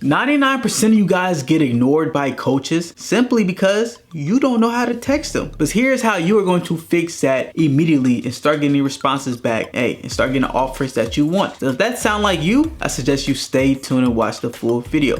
99% of you guys get ignored by coaches simply because you don't know how to text them. But here's how you are going to fix that immediately and start getting responses back, and start getting the offers that you want. Does that sound like you? I suggest you stay tuned and watch the full video.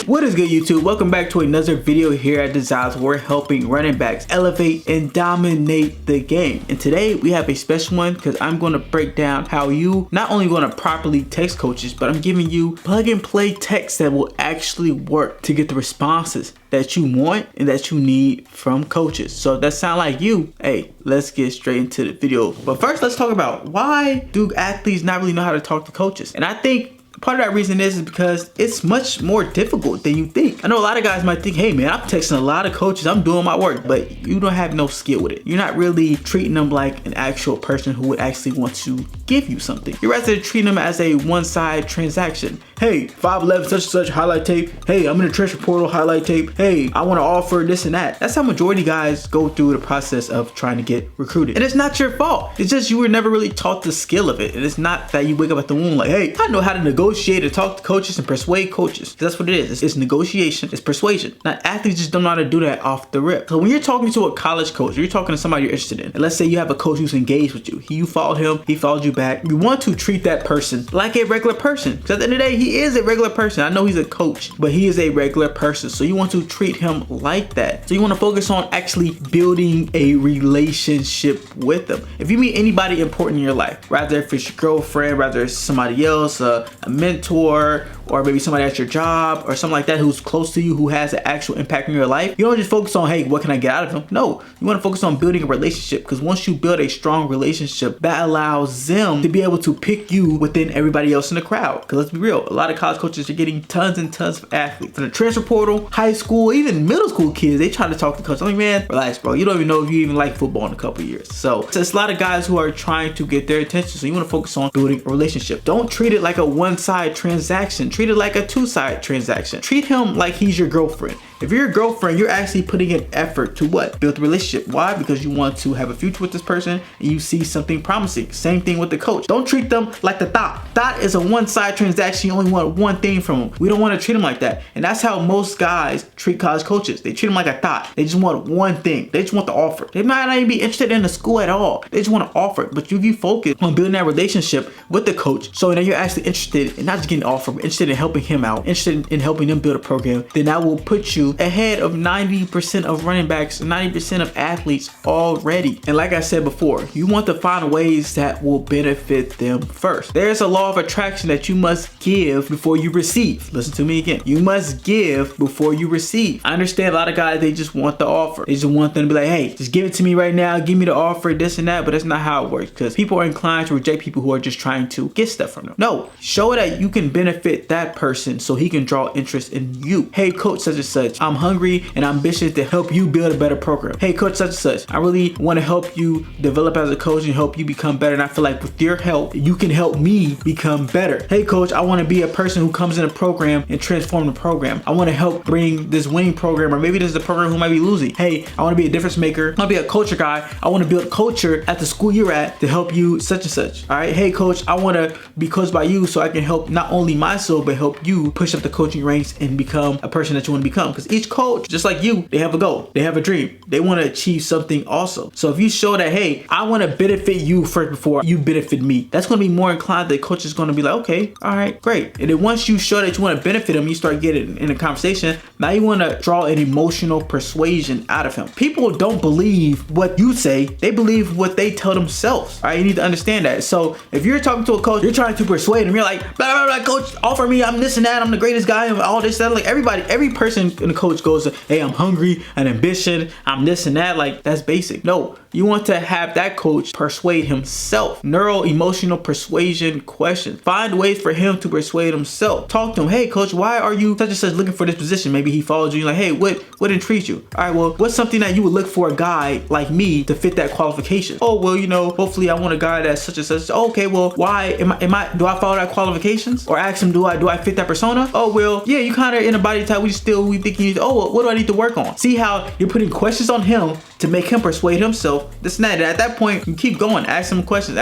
What is good, YouTube? Welcome back to another video here at desireLess. We're helping running backs elevate and dominate the game. And today we have a special one because I'm going to break down how you not only going to properly text coaches, but I'm giving you plug and play texts that will actually work to get the responses that you want and that you need from coaches. So if that sound like you, hey, let's get straight into the video. But first, let's talk about why do athletes not really know how to talk to coaches? And I think part of that reason is because it's much more difficult than you think. I know a lot of guys might think, hey man, I'm texting a lot of coaches, I'm doing my work, but you don't have no skill with it. You're not really treating them like an actual person who would actually want to give you something. You're rather treating them as a one-side transaction. Hey, 5'11", such and such highlight tape. Hey, I'm in the transfer portal highlight tape. Hey, I want to offer this and that. That's how majority guys go through the process of trying to get recruited. And it's not your fault. It's just you were never really taught the skill of it. And it's not that you wake up at the womb like, hey, I know how to negotiate and talk to coaches and persuade coaches. That's what it is. It's negotiation. It's persuasion. Now, athletes just don't know how to do that off the rip. So when you're talking to a college coach, you're talking to somebody you're interested in. And let's say you have a coach who's engaged with you. You followed him. He followed you back. You want to treat that person like a regular person. Because at the end of the day, he is a regular person. I know he's a coach, but he is a regular person. So you want to treat him like that. So you want to focus on actually building a relationship with them. If you meet anybody important in your life, rather if it's your girlfriend, rather it's somebody else, a mentor, or maybe somebody at your job or something like that who's close to you, who has an actual impact in your life, you don't just focus on, hey, what can I get out of them? No, you want to focus on building a relationship, because once you build a strong relationship, that allows them to be able to pick you within everybody else in the crowd. Because let's be real, a lot of college coaches are getting tons and tons of athletes. In the transfer portal, high school, even middle school kids, they try to talk to coaches. I'm like, man, relax, bro. You don't even know if you even like football in a couple years. So it's a lot of guys who are trying to get their attention. So you want to focus on building a relationship. Don't treat it like a one-side transaction. Treat it like a two-side transaction. Treat him like he's your girlfriend. If you're your girlfriend, you're actually putting in effort to what? Build a relationship. Why? Because you want to have a future with this person and you see something promising. Same thing with the coach. Don't treat them like the thought. Thought is a one-side transaction. You only want one thing from them. We don't want to treat them like that. And that's how most guys treat college coaches. They treat them like a thought. They just want one thing. They just want the offer. They might not even be interested in the school at all. They just want to offer. But if you focus on building that relationship with the coach, so that you're actually interested in not just getting the offer, but interested in helping him out, interested in helping them build a program, then that will put you ahead of 90% of running backs, 90% of athletes already. And like I said before, you want to find ways that will benefit them first. There's a law of attraction that you must give before you receive. Listen to me again. You must give before you receive. I understand a lot of guys, they just want the offer. They just want them to be like, hey, just give it to me right now. Give me the offer, this and that. But that's not how it works, because people are inclined to reject people who are just trying to get stuff from them. No, show that you can benefit that person so he can draw interest in you. Hey, coach such and such, I'm hungry and ambitious to help you build a better program. Hey, coach such and such, I really want to help you develop as a coach and help you become better. And I feel like with your help, you can help me become better. Hey, coach, I want to be a person who comes in a program and transform the program. I want to help bring this winning program, or maybe this is a program who might be losing. Hey, I want to be a difference maker. I want to be a culture guy. I want to build culture at the school you're at to help you such and such. All right. Hey, coach, I want to be coached by you so I can help not only myself, but help you push up the coaching ranks and become a person that you want to become. Because each coach, just like you, they have a goal, they have a dream, they want to achieve something also. So if you show that, hey, I want to benefit you first before you benefit me, that's going to be more inclined. The coach is going to be like, okay, all right, great. And then once you show that you want to benefit him, you start getting in a conversation. Now you want to draw an emotional persuasion out of him. People don't believe what you say, they believe what they tell themselves. All right, you need to understand that. So if you're talking to a coach, you're trying to persuade him, you're like, blah, blah, blah, coach, offer me, I'm this and that, I'm the greatest guy, and all this, that. Like every person in the coach goes, hey, I'm hungry, I'm ambitious, I'm this and that. Like, that's basic. No, you want to have that coach persuade himself. Neuro emotional persuasion question. Find ways for him to persuade himself. Talk to him. Hey, coach, why are you such and such looking for this position? Maybe he followed you. Like, hey, what intrigues you? All right, well, what's something that you would look for a guy like me to fit that qualification? Oh, well, you know, hopefully I want a guy that's such and such. Oh, okay, well, why do I follow that qualifications? Or ask him, do I do I fit that persona? Oh, well, yeah, you kind of in a body type. We think you need to, oh, well, what do I need to work on? See how you're putting questions on him to make him persuade himself, this and that. And at that point, you keep going, ask him questions.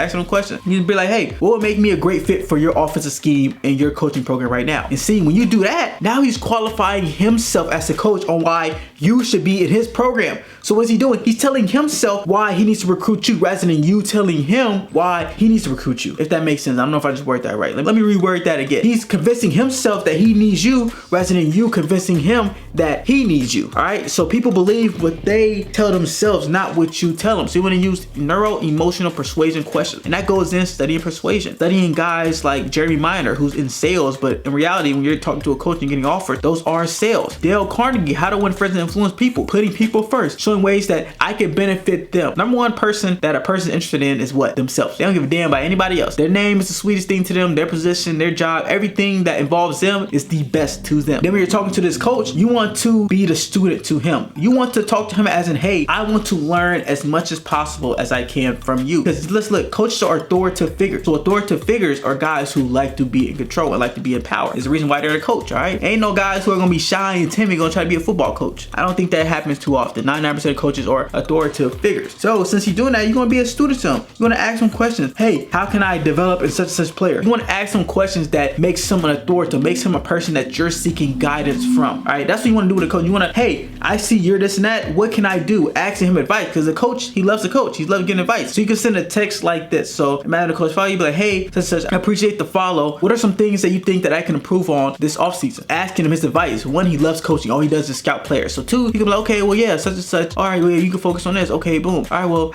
You be like, hey, what would make me a great fit for your offensive scheme and your coaching program right now? And see, when you do that, now he's qualifying himself as a coach on why you should be in his program. So what's he doing? He's telling himself why he needs to recruit you rather than you telling him why he needs to recruit you. If that makes sense. I don't know if I just worded that right. Let me reword that again. He's convincing himself that he needs you rather than you convincing him that he needs you. All right. So people believe what they tell themselves, not what you tell them. So you want to use neuro-emotional persuasion questions. And that goes in studying persuasion. Studying guys like Jeremy Miner, who's in sales, but in reality, when you're talking to a coach and getting offered, those are sales. Dale Carnegie, how to win friends and influence people, putting people first, showing ways that I can benefit them. Number one person that a person is interested in is what? Themselves. They don't give a damn about anybody else. Their name is the sweetest thing to them, their position, their job, everything that involves them is the best to them. Then when you're talking to this coach, you want to be the student to him. You want to talk to him as in, hey, I want to learn as much as possible as I can from you. Because let's look, coaches are authoritative figures. So authoritative figures are guys who like to be in control and like to be in power. It's the reason why they're a coach, all right? Ain't no guys who are gonna be shy and timid gonna try to be a football coach. I don't think that happens too often. 99% of coaches are authoritative figures. So since you're doing that, you're gonna be a student to him. You're gonna ask him questions. Hey, how can I develop in such and such player? You wanna ask him questions that makes him an authoritative, makes him a person that you're seeking guidance from, all right? That's what you wanna do with a coach. You wanna, hey, I see you're this and that. What can I do? Asking him advice, because the coach, he loves the coach. He loves getting advice. So you can send a text like this. So imagine the coach follow you, be like, hey, such and such, I appreciate the follow. What are some things that you think that I can improve on this offseason? Asking him his advice. One, he loves coaching. All he does is scout players. So two, you can be like, okay, well, yeah, such and such. All right, well, you can focus on this. Okay, boom. All right, well,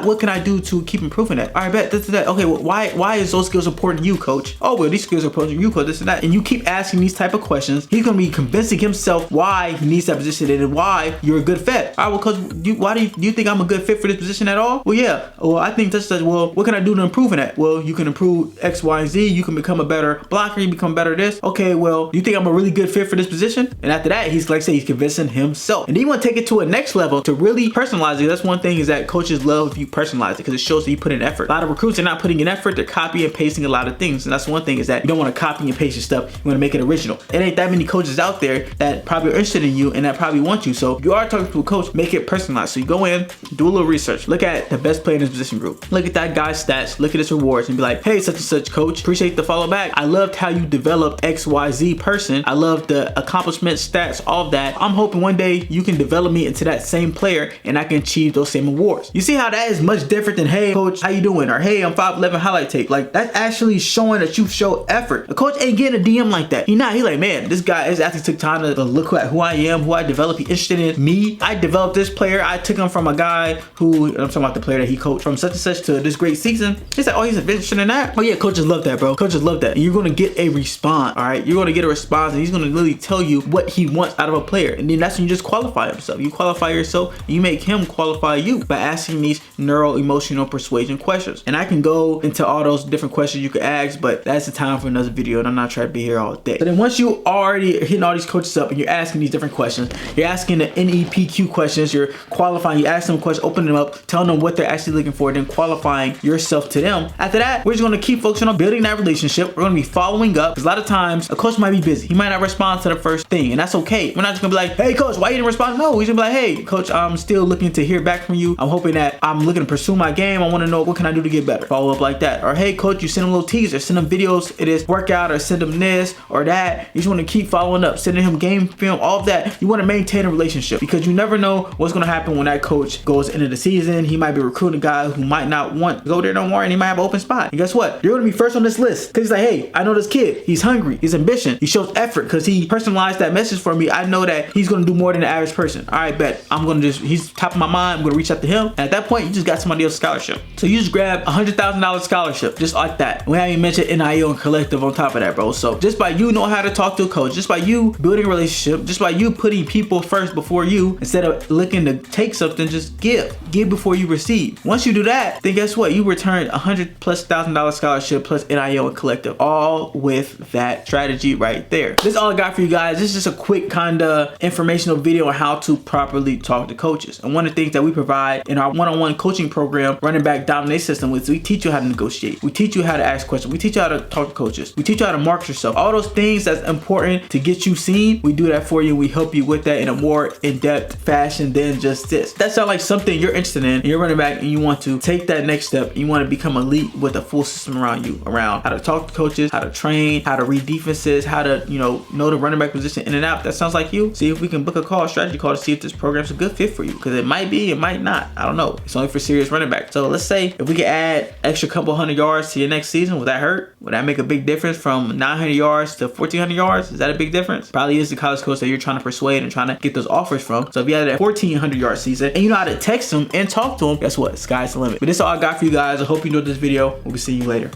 what can I do to keep improving that? All right, bet, this and that. Okay, well, why is those skills important to you, coach? Oh, well, these skills are important to you, coach, this and that. And you keep asking these type of questions. He's going to be convincing himself why he needs that position and why you're a good fit. All right, well, coach, why do you think I'm a good fit for this position at all? Well, yeah. Well, I think that's well, what can I do to improve in that? Well, you can improve X, Y, and Z. You can become a better blocker. You become better this. Okay, well, you think I'm a really good fit for this position? And after that, he's like, say, he's convincing himself. And then you want to take it to a next level to really personalize it. That's one thing is that coaches love if you personalize it because it shows that you put in effort. A lot of recruits are not putting in effort. They're copying and pasting a lot of things. And that's one thing is that you don't want to copy and paste your stuff. You want to make it original. It ain't that many coaches out there that probably are interested in you and that probably want you. So if you are talking to a coach, make it personalized. So you go in, do a little research, look at the best player in his position group, look at that guy's stats, look at his rewards, and be like, hey, such and such coach, appreciate the follow back. I loved how you developed XYZ person. I love the accomplishments, stats, all of that. I'm hoping one day you can develop me into that same player and I can achieve those same awards. You see how that is much different than, hey, coach, how you doing? Or hey, I'm 5'11" highlight tape. Like that's actually showing that you show effort. A coach ain't getting a DM like that. He like, man, this guy is actually took time to look at who I am, who I developed. He interested in me. I developed this player. I took him from a guy who, I'm talking about the player that he coached from such and such to this great season. He's like, oh, he's interested in that. Oh yeah, coaches love that, bro. Coaches love that. And you're going to get a response, all right? You're going to get a response and he's going to literally tell you what he wants out of a player. And then that's when you just qualify himself. You qualify yourself, and you make him qualify you by asking these neuro-emotional persuasion questions. And I can go into all those different questions you could ask, but that's the time for another video and I'm not trying to be here all day. So then once you already hitting all these coaches up and you're asking these different questions, you're asking the NEPQ questions, you're qualifying, you ask them questions, opening them up, telling them what they're actually looking for, then qualifying yourself to them. After that, we're just going to keep focusing on building that relationship. We're going to be following up because a lot of times a coach might be busy. He might not respond to the first thing, and that's okay. We're not just going to be like, hey coach, why you didn't respond? No, we're just going to be like, hey coach, I'm still looking to hear back from you. I'm hoping that I'm looking to pursue my game. I want to know what can I do to get better. Follow up like that. Or hey coach, you send them little teasers, send them videos, it is workout, or send them this or that. You just want to keep following up, sending him game film, all of that. You want to maintain a relationship because you never know what's going to happen when that coach goes into the season. He might be recruiting a guy who might not want to go there no more, and he might have an open spot. And guess what? You're going to be first on this list because he's like, hey, I know this kid. He's hungry. He's ambitious. He shows effort because he personalized that message for me. I know that he's going to do more than the average person. All right, bet. I'm going to he's top of my mind. I'm going to reach out to him. And at that point, you just got somebody else's scholarship. So you just grab $100,000 scholarship just like that. We haven't even mentioned NIL and collective on top of that, bro. So just by you know how to talk to a coach, just by you building a relationship, just by you putting people first before you, instead of looking to take something, just give before you receive. Once you do that, then guess what? You return $100,000+ scholarship plus NIL and collective, all with that strategy right there. This is all I got for you guys. This is just a quick kind of informational video on how to properly talk to coaches. And one of the things that we provide in our one-on-one coaching program, Running Back Domination System, is we teach you how to negotiate. We teach you how to ask questions. We teach you how to talk to coaches. We teach you how to market market yourself. All those things that's important to get you seen, we do that for you. We help you with that in a more in-depth fashion than just this. That sounds like something you're interested in, and you're running back and you want to take that next step. You want to become elite with a full system around you, around how to talk to coaches, how to train, how to read defenses, how to, know the running back position in and out. That sounds like you. See if we can book a strategy call to see if this program's a good fit for you, because it might be, it might not. I don't know. It's only for serious running back. So let's say if we could add extra couple hundred yards to your next season, would that hurt? Would that make a big difference from 900 yards to 1400 yards? Is that a big difference? Probably is the college coach that you're trying to persuade and trying to get those offers from. So if you had a 1400 yard season and you know how to text them and talk to them, guess what? Sky's the limit. But this is all I got for you guys. I hope you enjoyed this video. We'll be seeing you later.